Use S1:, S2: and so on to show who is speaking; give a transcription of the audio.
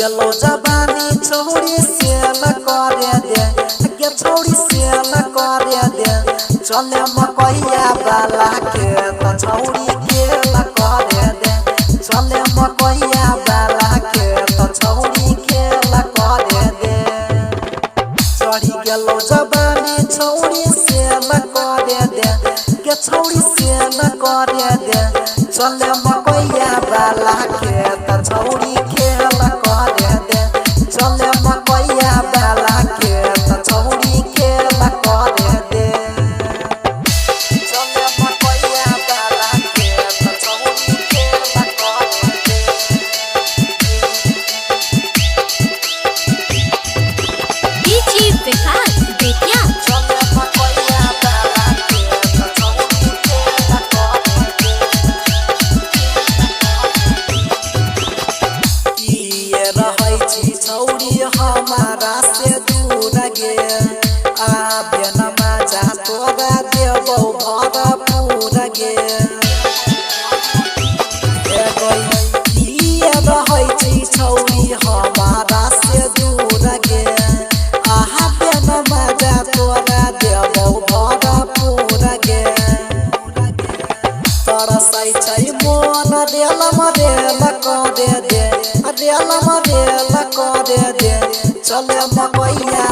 S1: गेलो जवानी छोड़ी से न करे दे के छोड़ी से न करे दे चले मकैया वाला के त छोड़ी के न करे दे चले मकैया वाला के त छोड़ी के न करे दे चढ़ी गेलो जवानी छोड़ी से न करे दे के छोड़ी से न करे दे चले मकैया वाला के त छोड़ी के न करे दे चले मकैया वाला के त छोड़ी के न करे दे चले मकैया वाला के त छोड़ी के न करे दे
S2: डीजे विकास बेतिया
S1: चले मकैया वाला के त छोड़ी के न करे दे किए रहै छी छौरी हमारा से दूर गे आबे न मजा तोरा देबौ भरपूर गे किए रहै छी छौरी हमारा से दूर गे आबे न मजा तोरा देबौ भरपूर गे तरसै छै मोन रेल मरेल करे दे रेल मरेल करे दे चले मकैया